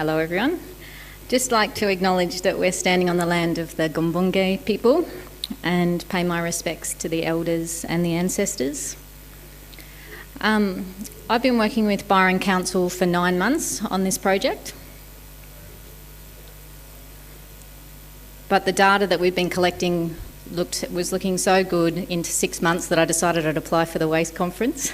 Hello everyone. Just like to acknowledge that we're standing on the land of the Gumbunge people and pay my respects to the elders and the ancestors. I've been working with Byron Council for 9 months on this project. But the data that we've been collecting was looking so good into 6 months that I decided I'd apply for the Waste Conference.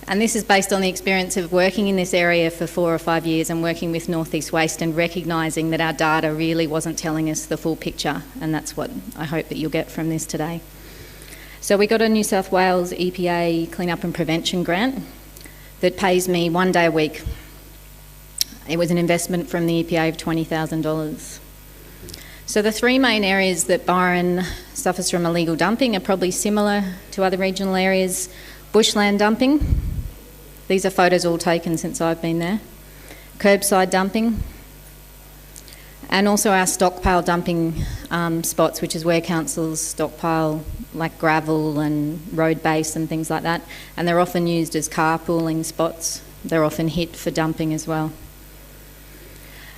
And this is based on the experience of working in this area for 4 or 5 years and working with North East Waste and recognising that our data really wasn't telling us the full picture, and that's what I hope that you'll get from this today. So we got a New South Wales EPA Clean Up and Prevention grant that pays me 1 day a week. It was an investment from the EPA of $20,000. So the 3 main areas that Byron suffers from illegal dumping are probably similar to other regional areas. Bushland dumping. These are photos all taken since I've been there. Curbside dumping. And also our stockpile dumping spots, which is where councils stockpile like gravel and road base and things like that. And they're often used as carpooling spots. They're often hit for dumping as well.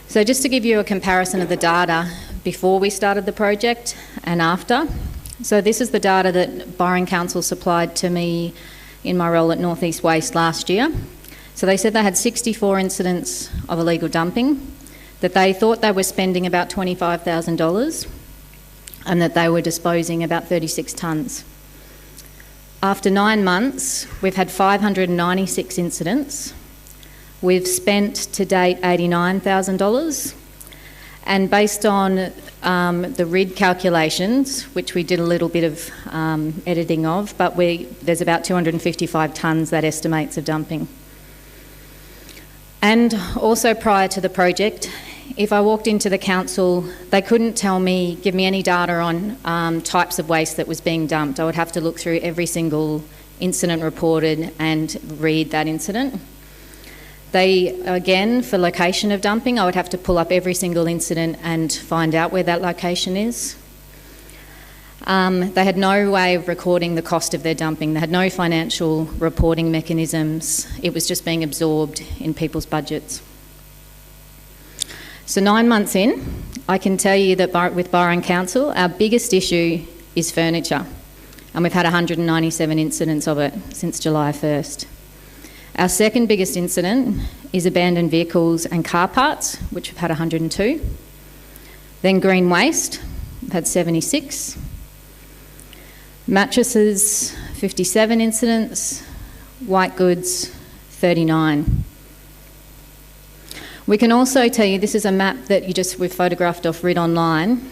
So just to give you a comparison of the data before we started the project and after. So this is the data that Byron Council supplied to me in my role at North East Waste last year. So they said they had 64 incidents of illegal dumping, that they thought they were spending about $25,000 and that they were disposing about 36 tonnes. After 9 months, we've had 596 incidents. We've spent to date $89,000. And based on the RID calculations, which we did a little bit of editing of, but there's about 255 tonnes that estimates of dumping. And also prior to the project, if I walked into the council, they couldn't give me any data on types of waste that was being dumped. I would have to look through every single incident reported and read that incident. Again, for location of dumping, I would have to pull up every single incident and find out where that location is. They had no way of recording the cost of their dumping. They had no financial reporting mechanisms. It was just being absorbed in people's budgets. So 9 months in, I can tell you that with Byron Council, our biggest issue is furniture. And we've had 197 incidents of it since July 1st. Our second biggest incident is abandoned vehicles and car parts, which we've had 102. Then green waste, we've had 76. Mattresses, 57 incidents. White goods, 39. We can also tell you, this is a map that we've photographed off RID Online,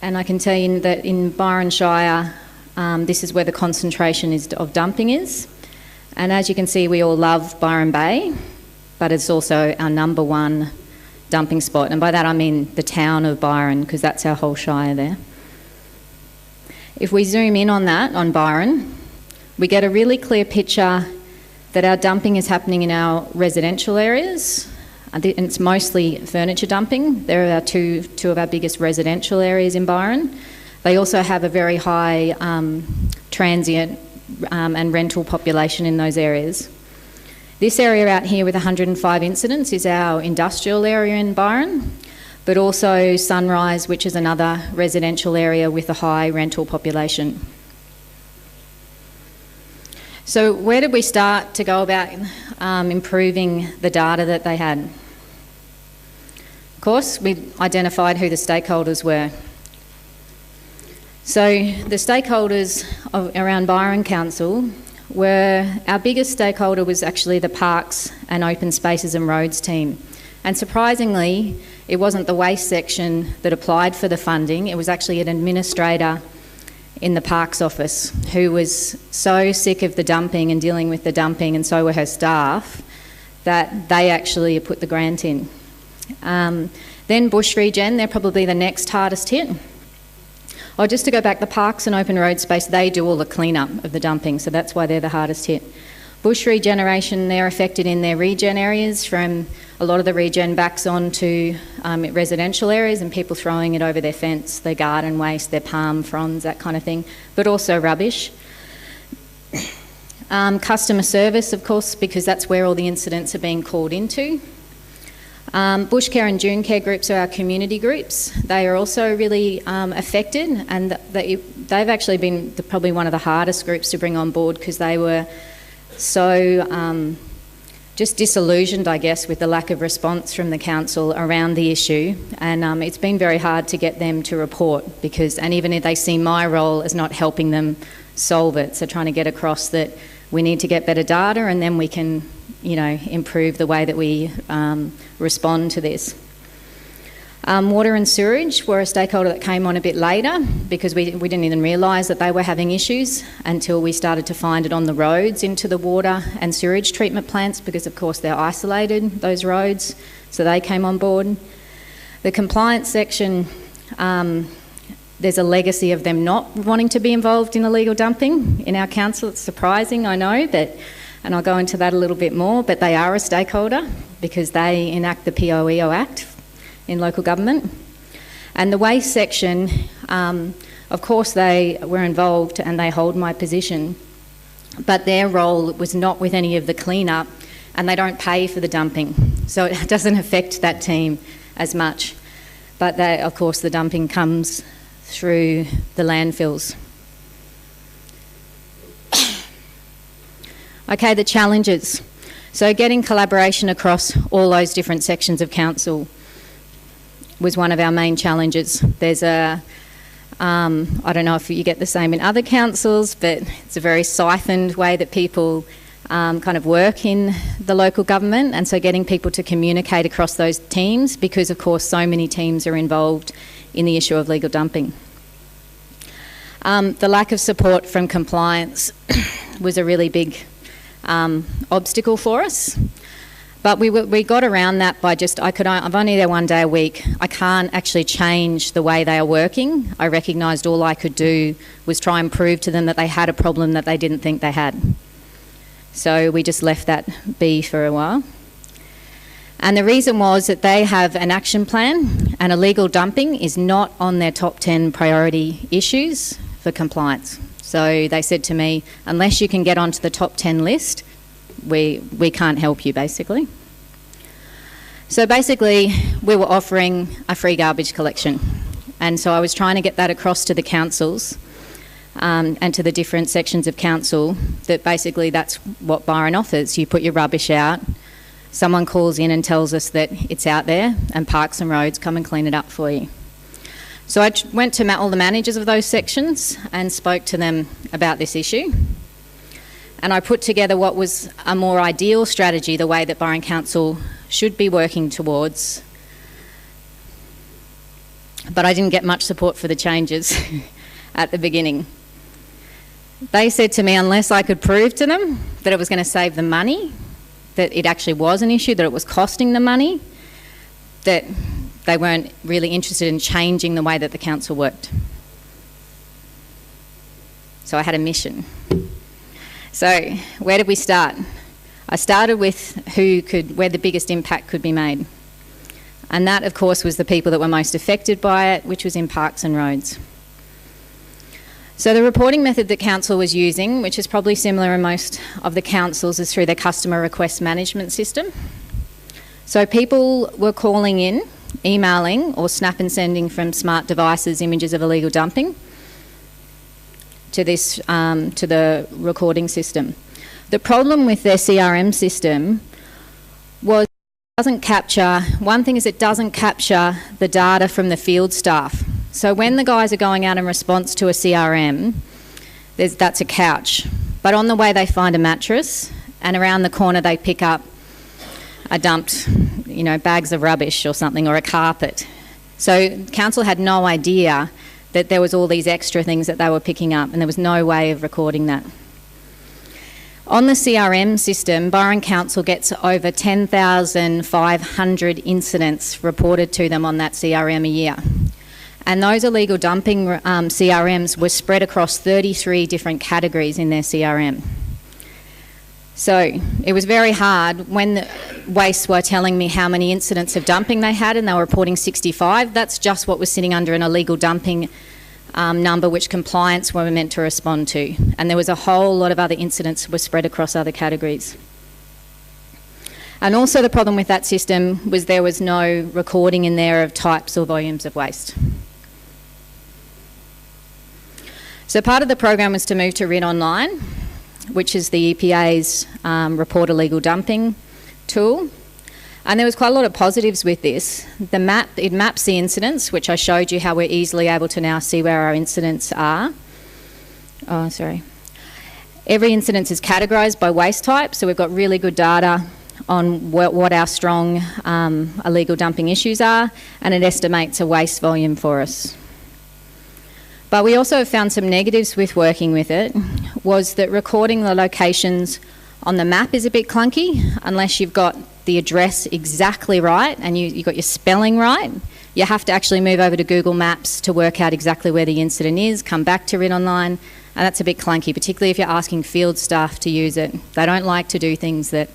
and I can tell you that in Byron Shire, this is where the concentration of dumping is. And as you can see, we all love Byron Bay, but it's also our #1 dumping spot. And by that I mean the town of Byron, because that's our whole shire there. If we zoom in on that, on Byron, we get a really clear picture that our dumping is happening in our residential areas. And it's mostly furniture dumping. They're two of our biggest residential areas in Byron. They also have a very high transient and rental population in those areas. This area out here with 105 incidents is our industrial area in Byron, but also Sunrise, which is another residential area with a high rental population. So where did we start to go about improving the data that they had? Of course, we identified who the stakeholders were. So the stakeholders around Byron Council our biggest stakeholder was actually the Parks and Open Spaces and Roads team. And surprisingly, it wasn't the waste section that applied for the funding, it was actually an administrator in the Parks office who was so sick of the dumping and dealing with the dumping, and so were her staff, that they actually put the grant in. Then Bush Regen, they're probably the next hardest hit. Just to go back, the Parks and Open Road Space, they do all the clean-up of the dumping, so that's why they're the hardest hit. Bush Regeneration, they're affected in their regen areas, from a lot of the regen backs onto residential areas and people throwing it over their fence, their garden waste, their palm fronds, that kind of thing, but also rubbish. Customer service, of course, because that's where all the incidents are being called into. Bush Care and June Care groups are our community groups. They are also really affected, and they've actually been probably one of the hardest groups to bring on board because they were so just disillusioned, I guess, with the lack of response from the council around the issue, and it's been very hard to get them to report and even if they see my role as not helping them solve it, so trying to get across that we need to get better data and then we can, improve the way that we respond to this. Water and sewerage were a stakeholder that came on a bit later because we didn't even realise that they were having issues until we started to find it on the roads into the water and sewerage treatment plants because, of course, they're isolated, those roads, so they came on board. The compliance section, there's a legacy of them not wanting to be involved in illegal dumping in our council. It's surprising, I know, and I'll go into that a little bit more, but they are a stakeholder because they enact the POEO Act in local government. And the waste section, of course they were involved and they hold my position, but their role was not with any of the clean-up and they don't pay for the dumping. So it doesn't affect that team as much. But of course the dumping comes through the landfills. Okay, the challenges. So getting collaboration across all those different sections of council was one of our main challenges. There's I don't know if you get the same in other councils, but it's a very siphoned way that people kind of work in the local government, and so getting people to communicate across those teams because, of course, so many teams are involved in the issue of legal dumping. The lack of support from compliance was a really big obstacle for us. But we got around that by I'm only there one day a week. I can't actually change the way they are working. I recognised all I could do was try and prove to them that they had a problem that they didn't think they had. So we just left that be for a while. And the reason was that they have an action plan and illegal dumping is not on their top 10 priority issues for compliance. So they said to me, unless you can get onto the top 10 list, we can't help you, basically. So basically, we were offering a free garbage collection. And so I was trying to get that across to the councils and to the different sections of council that basically that's what Byron offers. You put your rubbish out, someone calls in and tells us that it's out there, and Parks and Roads come and clean it up for you. So I went to all the managers of those sections and spoke to them about this issue. And I put together what was a more ideal strategy, the way that Byron Council should be working towards. But I didn't get much support for the changes at the beginning. They said to me, unless I could prove to them that it was going to save them money, that it actually was an issue, that it was costing them money, that they weren't really interested in changing the way that the council worked. So I had a mission. So where did we start? I started with where the biggest impact could be made. And that, of course, was the people that were most affected by it, which was in Parks and Roads. So the reporting method that council was using, which is probably similar in most of the councils, is through their customer request management system. So people were calling in, emailing or snap and sending from smart devices images of illegal dumping to this to the recording system. The problem with their CRM system was it doesn't capture, one thing is it doesn't capture the data from the field staff. So when the guys are going out in response to a CRM, that's a couch. But on the way they find a mattress, and around the corner they pick up a dumped, bags of rubbish or something, or a carpet. So council had no idea that there was all these extra things that they were picking up, and there was no way of recording that. On the CRM system, Byron Council gets over 10,500 incidents reported to them on that CRM a year. And those illegal dumping CRMs were spread across 33 different categories in their CRM. So it was very hard when the Waste were telling me how many incidents of dumping they had, and they were reporting 65. That's just what was sitting under an illegal dumping number which compliance were meant to respond to. And there was a whole lot of other incidents that were spread across other categories. And also the problem with that system was there was no recording in there of types or volumes of waste. So part of the program was to move to RID Online, which is the EPA's report illegal dumping tool. And there was quite a lot of positives with this. It maps the incidents, which I showed you how we're easily able to now see where our incidents are. Oh, sorry. Every incident is categorised by waste type, so we've got really good data on what our strong illegal dumping issues are, and it estimates a waste volume for us. But we also found some negatives with working with it, was that recording the locations on the map is a bit clunky unless you've got the address exactly right and you've got your spelling right. You have to actually move over to Google Maps to work out exactly where the incident is, come back to RID Online, and that's a bit clunky, particularly if you're asking field staff to use it. They don't like to do things that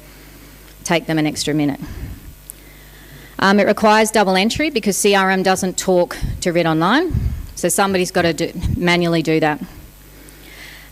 take them an extra minute. It requires double entry because CRM doesn't talk to RID Online, so somebody's got to manually do that.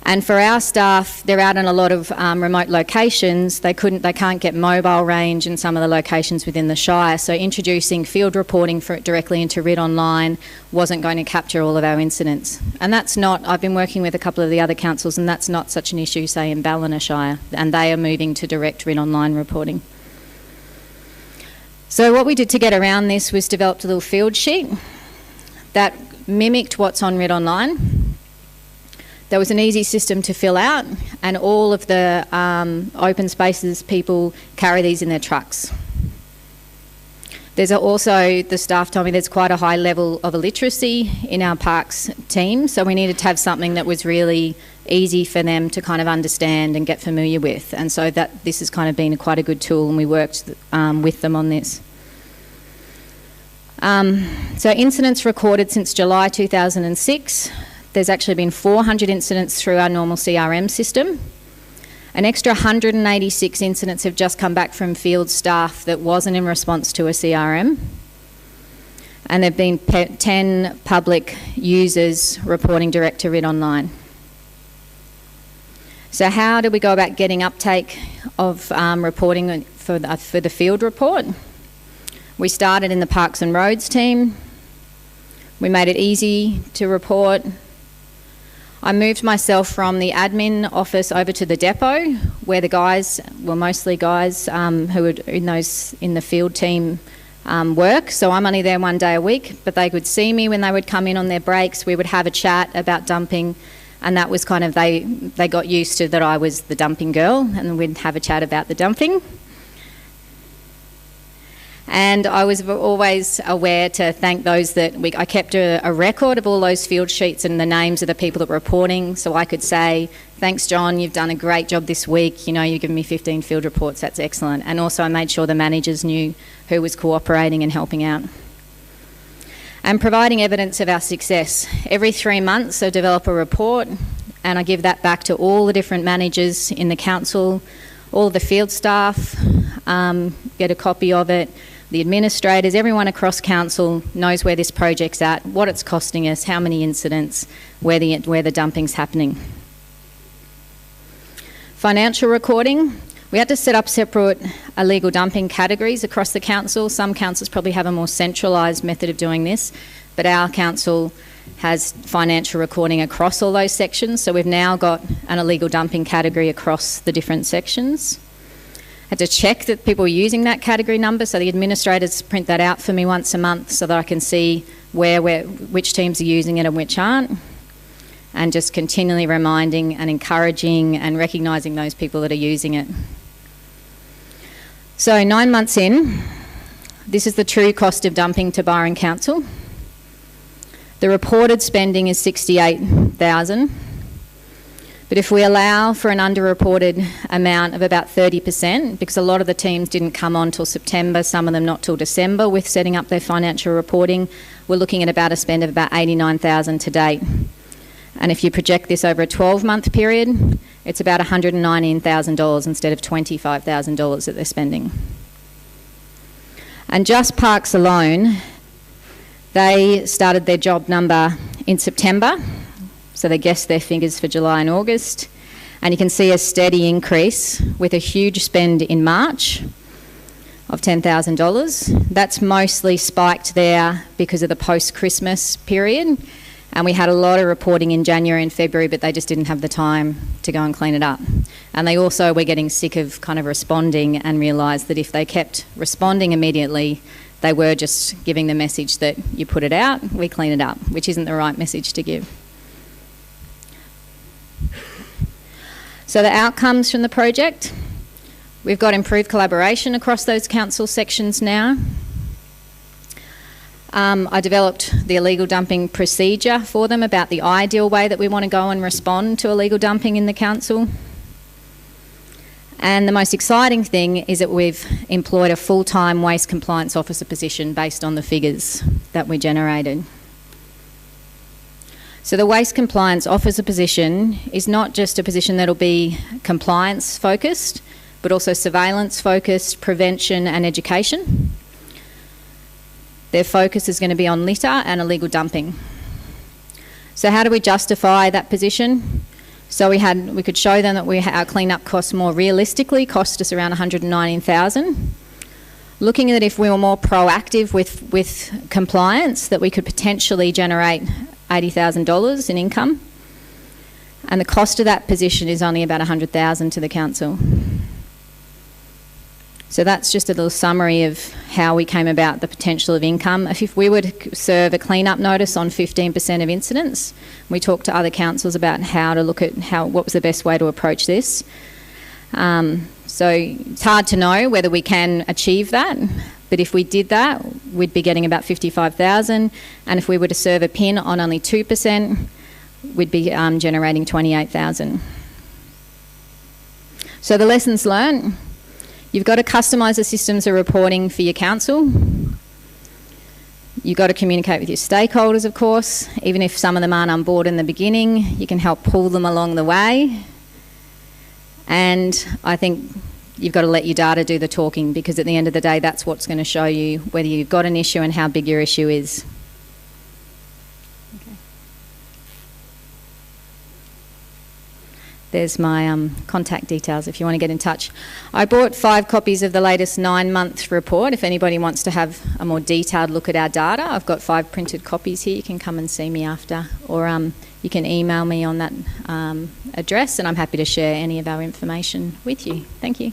And for our staff, they're out in a lot of remote locations. They can't get mobile range in some of the locations within the Shire, so introducing field reporting directly into RID Online wasn't going to capture all of our incidents. And that's not, I've been working with a couple of the other councils, and that's not such an issue, say, in Ballina Shire, and they are moving to direct RID Online reporting. So what we did to get around this was developed a little field sheet that mimicked what's on RID Online. There was an easy system to fill out, and all of the open spaces people carry these in their trucks. There's also, the staff told me there's quite a high level of illiteracy in our parks team, so we needed to have something that was really easy for them to kind of understand and get familiar with, and so this has kind of been quite a good tool, and we worked with them on this. So incidents recorded since July 2006. There's actually been 400 incidents through our normal CRM system. An extra 186 incidents have just come back from field staff that wasn't in response to a CRM. And there have been 10 public users reporting direct to RID Online. So how do we go about getting uptake of reporting for the field report? We started in the Parks and Roads team. We made it easy to report. I moved myself from the admin office over to the depot, where the guys, well, mostly guys who were in the field team work. So I'm only there one day a week, but they could see me when they would come in on their breaks. We would have a chat about dumping, and that was kind of, they got used to that I was the dumping girl, and we'd have a chat about the dumping. And I was always aware to thank those that I kept a record of all those field sheets and the names of the people that were reporting, so I could say, thanks John, you've done a great job this week, you know, you've given me 15 field reports, that's excellent. And also I made sure the managers knew who was cooperating and helping out. And providing evidence of our success. Every 3 months I develop a report, and I give that back to all the different managers in the council, all the field staff get a copy of it. The administrators, everyone across council knows where this project's at, what it's costing us, how many incidents, where the dumping's happening. Financial recording. We had to set up separate illegal dumping categories across the council. Some councils probably have a more centralised method of doing this, but our council has financial recording across all those sections, so we've now got an illegal dumping category across the different sections. Had to check that people were using that category number, so the administrators print that out for me once a month so that I can see which teams are using it and which aren't, and just continually reminding and encouraging and recognising those people that are using it. So 9 months in, this is the true cost of dumping to Byron Council. The reported spending is $68,000. But if we allow for an underreported amount of about 30%, because a lot of the teams didn't come on till September, some of them not till December with setting up their financial reporting, we're looking at about a spend of about $89,000 to date. And if you project this over a 12-month period, it's about $119,000 instead of $25,000 that they're spending. And Just Parks alone, they started their job number in September. So they guessed their figures for July and August. And you can see a steady increase with a huge spend in March. of $10,000. That's mostly spiked there because of the post-Christmas period, and we had a lot of reporting in January and February, but they just didn't have the time to go and clean it up. And they also were getting sick of kind of responding and realised that if they kept responding immediately, they were just giving the message that you put it out, we clean it up, which isn't the right message to give. So the outcomes from the project, we've got improved collaboration across those council sections now. I developed the illegal dumping procedure for them about the ideal way that we want to go and respond to illegal dumping in the council. And the most exciting thing is that we've employed a full-time waste compliance officer position based on the figures that we generated. So the waste compliance officer position is not just a position that'll be compliance focused, but also surveillance focused, prevention and education. Their focus is going to be on litter and illegal dumping. So how do we justify that position? So we could show them that our clean-up costs more realistically, cost us around $119,000. Looking at if we were more proactive with compliance, that we could potentially generate $80,000 in income. And the cost of that position is only about $100,000 to the council. So that's just a little summary of how we came about the potential of income. If we were to serve a clean-up notice on 15% of incidents, we talked to other councils about how to look at what was the best way to approach this. So it's hard to know whether we can achieve that, but if we did that, we'd be getting about $55,000, and if we were to serve a PIN on only 2%, we'd be generating $28,000. So the lessons learned. You've got to customise the systems of reporting for your council. You've got to communicate with your stakeholders, of course. Even if some of them aren't on board in the beginning, you can help pull them along the way. And I think you've got to let your data do the talking, because at the end of the day, that's what's going to show you whether you've got an issue and how big your issue is. There's my contact details if you want to get in touch. I brought 5 copies of the latest 9-month report if anybody wants to have a more detailed look at our data. I've got 5 printed copies here. You can come and see me after, or you can email me on that address, and I'm happy to share any of our information with you. Thank you.